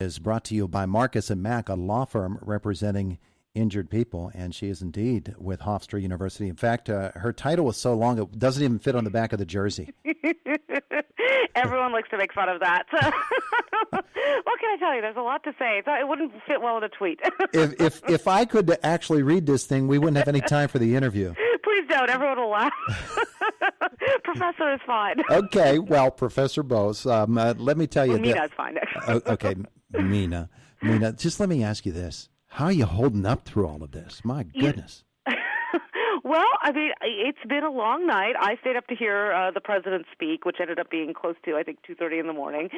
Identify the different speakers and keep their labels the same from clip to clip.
Speaker 1: Is brought to you by Marcus and Mack, a law firm representing injured people, and she is indeed with Hofstra University. In fact, her title was so long it doesn't even fit on the back of the jersey.
Speaker 2: Everyone likes to make fun of that. What can I tell you? There's a lot to say. It wouldn't fit well in a tweet.
Speaker 1: if I could actually read this thing, we wouldn't have any time for the interview.
Speaker 2: Please don't. Everyone will laugh. Professor is fine.
Speaker 1: Okay, well, Professor Bose, let me tell you.
Speaker 2: Meena's fine, actually.
Speaker 1: Okay, Meena, just let me ask you this. How are you holding up through all of this? My goodness.
Speaker 2: Well, I mean, it's been a long night. I stayed up to hear the president speak, which ended up being close to, I think, 2:30 in the morning.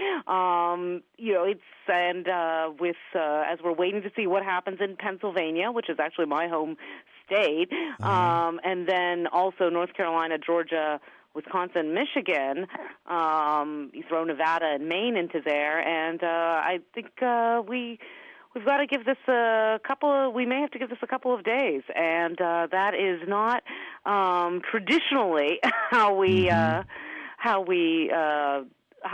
Speaker 2: As we're waiting to see what happens in Pennsylvania, which is actually my home state, and then also North Carolina, Georgia, Wisconsin, Michigan, you throw Nevada and Maine into there, and I think we've got to give this we may have to give this a couple of days, and that is not traditionally how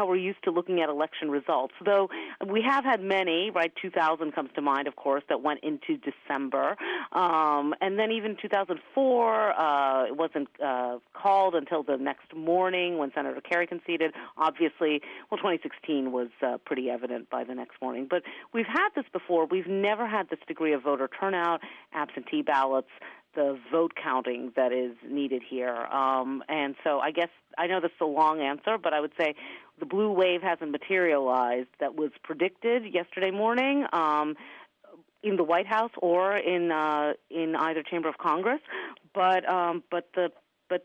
Speaker 2: we're used to looking at election results. Though we have had many, right? 2000 comes to mind, of course, that went into December. And then even 2004, it wasn't called until the next morning when Senator Kerry conceded. Obviously, 2016 was pretty evident by the next morning. But we've had this before. We've never had this degree of voter turnout, absentee ballots, the vote counting that is needed here. And so I guess I know this is a long answer, but I would say the blue wave hasn't materialized that was predicted yesterday morning in the White House or in either chamber of Congress. But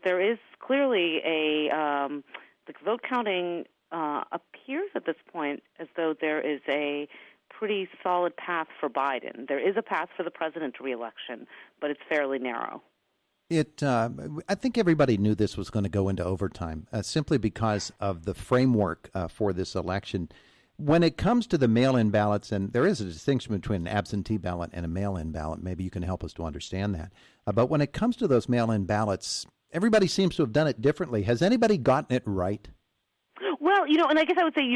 Speaker 2: there is clearly the vote counting appears at this point as though there is a pretty solid path for Biden. There is a path for the president to re-election, but it's fairly narrow.
Speaker 1: I think everybody knew this was going to go into overtime, simply because of the framework for this election. When it comes to the mail-in ballots, and there is a distinction between an absentee ballot and a mail-in ballot, maybe you can help us to understand that. But when it comes to those mail-in ballots, everybody seems to have done it differently. Has anybody gotten it right?
Speaker 2: Well, and I guess I would say,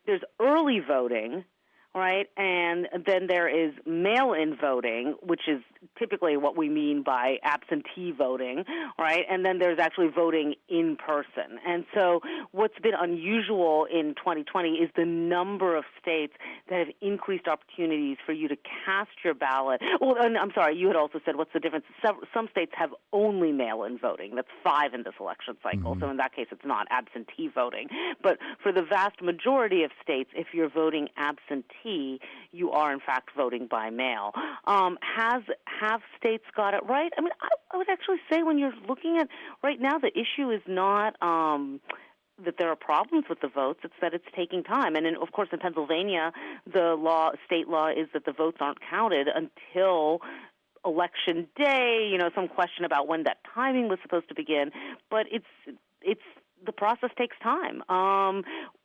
Speaker 2: there's early voting, right? And then there is mail-in voting, which is typically what we mean by absentee voting, right? And then there's actually voting in person. And so what's been unusual in 2020 is the number of states that have increased opportunities for you to cast your ballot. Well, and I'm sorry, you had also said what's the difference? Some states have only mail-in voting. That's 5 in this election cycle. So in that case, it's not absentee voting. But for the vast majority of states, if you're voting absentee, you are in fact voting by mail. Have states got it right? I mean, I would actually say when you're looking at right now, the issue is not that there are problems with the votes. It's that it's taking time. And of course, in Pennsylvania, state law is that the votes aren't counted until Election Day. Some question about when that timing was supposed to begin, but it's the process takes time.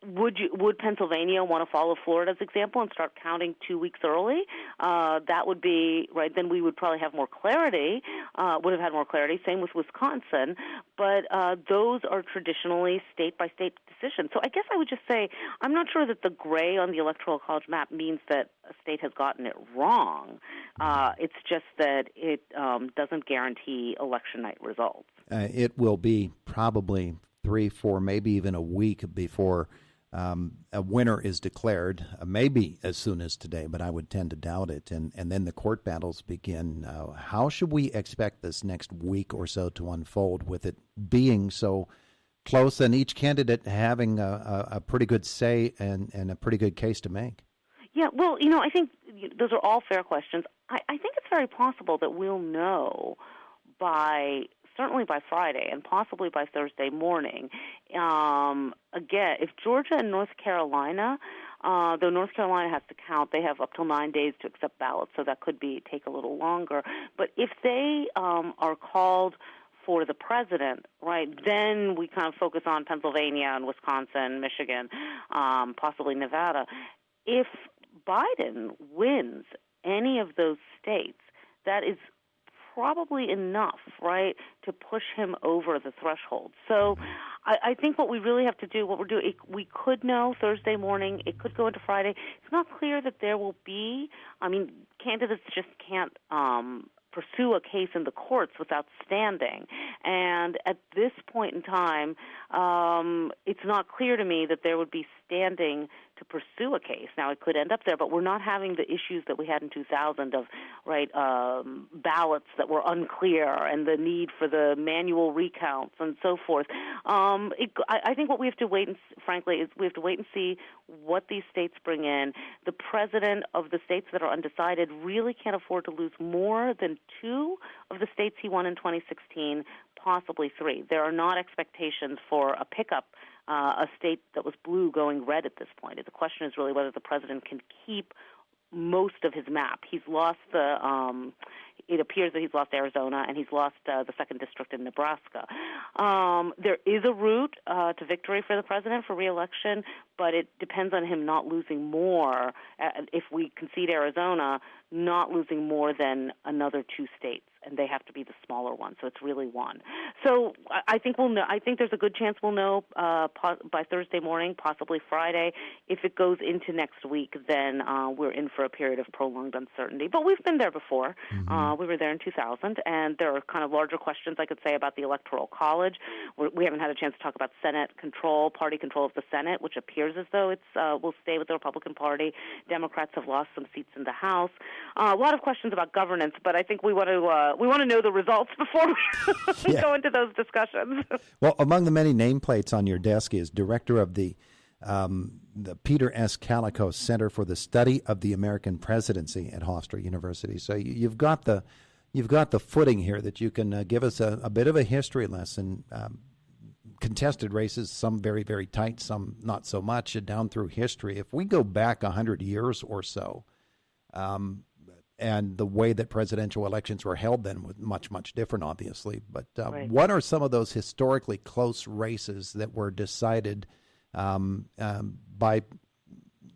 Speaker 2: Would Pennsylvania want to follow Florida's example and start counting 2 weeks early? That would be right. Then we would probably have more clarity. Would have had more clarity. Same with Wisconsin. But those are traditionally state-by-state decisions. So I guess I would just say I'm not sure that the gray on the Electoral College map means that a state has gotten it wrong. It's just that it doesn't guarantee election night results.
Speaker 1: It will be probably 3, 4, maybe even a week before a winner is declared, maybe as soon as today, but I would tend to doubt it. And then the court battles begin. How should we expect this next week or so to unfold with it being so close and each candidate having a pretty good say and a pretty good case to make?
Speaker 2: Yeah, well, I think those are all fair questions. I think it's very possible that we'll know certainly by Friday and possibly by Thursday morning. Again, if Georgia and North Carolina, though North Carolina has to count, they have up till 9 days to accept ballots, so that could take a little longer. But if they are called for the president, right, then we kind of focus on Pennsylvania and Wisconsin, Michigan, possibly Nevada. If Biden wins any of those states, that is probably enough, right, to push him over the threshold. So I think what we really have to do, we could know Thursday morning. It could go into Friday. It's not clear that there will be, candidates just can't pursue a case in the courts without standing. And at this point in time, it's not clear to me that there would be standing to pursue a case. Now, it could end up there, but we're not having the issues that we had in 2000 of ballots that were unclear and the need for the manual recounts and so forth. I think what we have to wait and frankly is we have to wait and see what these states bring in. The president of the states that are undecided really can't afford to lose more than 2 of the states he won in 2016, possibly 3. There are not expectations for a pickup. A state that was blue going red at this point. The question is really whether the president can keep most of his map. He's lost it appears that he's lost Arizona, and he's lost the 2nd District in Nebraska. There is a route to victory for the president for re-election, but it depends on him not losing more, if we concede Arizona, not losing more than another 2 states, and they have to be the smaller one, so it's really 1. So I think we'll know. I think there's a good chance we'll know by Thursday morning, possibly Friday. If it goes into next week, then we're in for a period of prolonged uncertainty. But we've been there before. We were there in 2000, and there are kind of larger questions I could say about the Electoral College. We haven't had a chance to talk about Senate control, party control of the Senate, which appears as though it's will stay with the Republican Party. Democrats have lost some seats in the House. A lot of questions about governance, but I think we want to know the results before we go into those discussions.
Speaker 1: Well, among the many nameplates on your desk is director of the Peter S. Calico Center for the Study of the American Presidency at Hofstra University. So you've got the footing here that you can give us a bit of a history lesson. Contested races, some very, very tight, some not so much, down through history. If we go back 100 years or so, and the way that presidential elections were held then was much, much different, obviously. But
Speaker 2: right.
Speaker 1: What are some of those historically close races that were decided by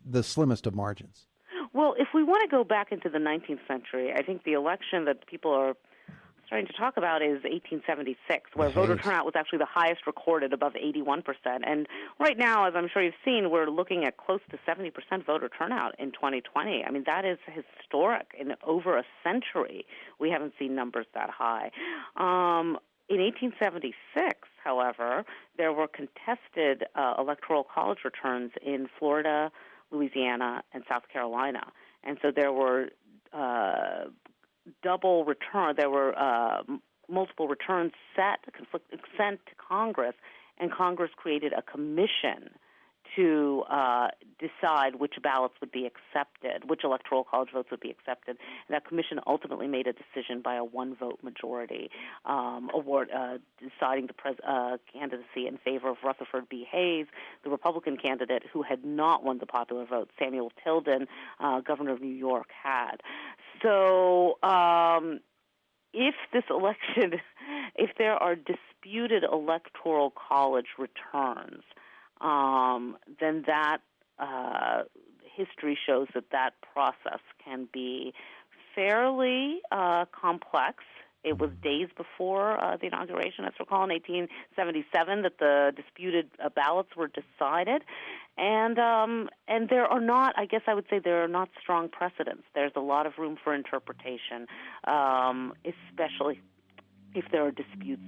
Speaker 1: the slimmest of margins?
Speaker 2: Well, if we want to go back into the 19th century, I think the election that people are starting to talk about is 1876, where voter turnout was actually the highest recorded, above 81%. And right now, as I'm sure you've seen, we're looking at close to 70% voter turnout in 2020. I mean, that is historic. In over a century, we haven't seen numbers that high. In 1876, however, there were contested electoral college returns in Florida, Louisiana, and South Carolina. And so there were double return. There were multiple returns sent to Congress, and Congress created a commission to decide which ballots would be accepted, which electoral college votes would be accepted. And that commission ultimately made a decision by a 1-vote majority, deciding the candidacy in favor of Rutherford B. Hayes, the Republican candidate who had not won the popular vote. Samuel Tilden, governor of New York, had. So if this election, if there are disputed electoral college returns, then that history shows that process can be fairly complex. It was days before the inauguration, as recall, in 1877, that the disputed ballots were decided. And there are not, I guess I would say there are not strong precedents. There's a lot of room for interpretation, especially if there are disputes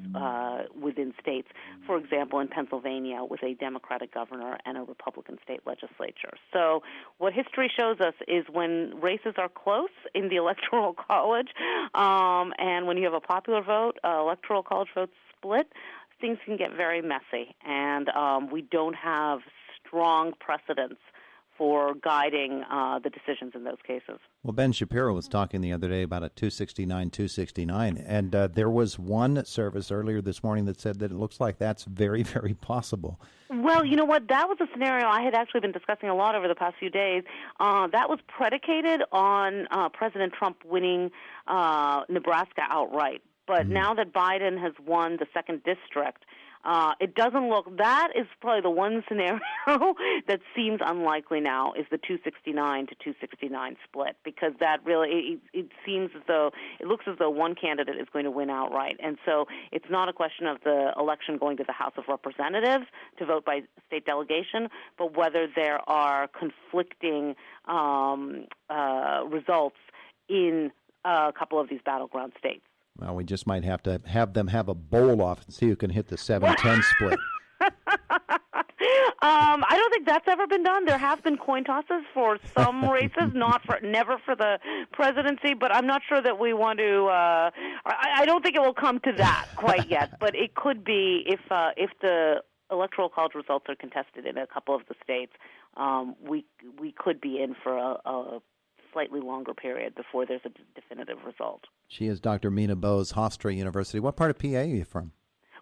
Speaker 2: within states, for example, in Pennsylvania with a Democratic governor and a Republican state legislature. So what history shows us is when races are close in the Electoral College and when you have a popular vote, Electoral College votes split, things can get very messy, and we don't have strong precedents for guiding the decisions in those cases.
Speaker 1: Well, Ben Shapiro was talking the other day about a 269, and there was one service earlier this morning that said that it looks like that's very, very possible.
Speaker 2: Well, you know what? That was a scenario I had actually been discussing a lot over the past few days. That was predicated on President Trump winning Nebraska outright. But now that Biden has won the 2nd district, It doesn't look, that is probably the one scenario that seems unlikely now is the 269 to 269 split, because that really, it seems as though, it looks as though one candidate is going to win outright. And so it's not a question of the election going to the House of Representatives to vote by state delegation, but whether there are conflicting results in a couple of these battleground states.
Speaker 1: Well, we just might have to have them have a bowl off and see who can hit the 7-10 split.
Speaker 2: I don't think that's ever been done. There have been coin tosses for some races, never for the presidency. But I'm not sure that we want to. I don't think it will come to that quite yet. But it could be if the electoral college results are contested in a couple of the states. We could be in for a slightly longer period before there's a definitive result.
Speaker 1: She is Dr. Meena Bose, Hofstra University. What part of PA are you from?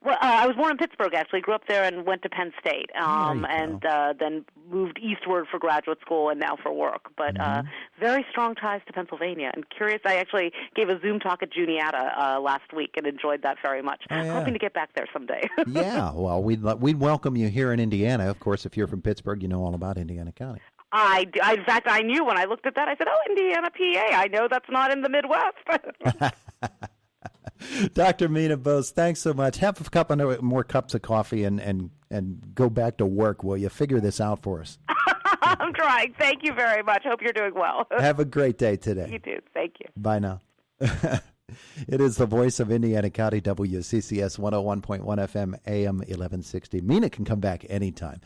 Speaker 2: Well, I was born in Pittsburgh, actually. Grew up there and went to Penn State, and then moved eastward for graduate school and now for work. But very strong ties to Pennsylvania. And curious, I actually gave a Zoom talk at Juniata last week and enjoyed that very much.
Speaker 1: Oh, yeah.
Speaker 2: Hoping to get back there someday.
Speaker 1: Yeah, well, we'd welcome you here in Indiana. Of course, if you're from Pittsburgh, you know all about Indiana County.
Speaker 2: In fact, I knew when I looked at that, I said, oh, Indiana, PA. I know that's not in the Midwest.
Speaker 1: Dr. Meena Bose, thanks so much. Have a couple more cups of coffee and go back to work, will you? Figure this out for us.
Speaker 2: I'm trying. Thank you very much. Hope you're doing well.
Speaker 1: Have a great day today.
Speaker 2: You too. Thank you.
Speaker 1: Bye now. It is the voice of Indiana County, WCCS 101.1 FM, AM 1160. Meena can come back anytime.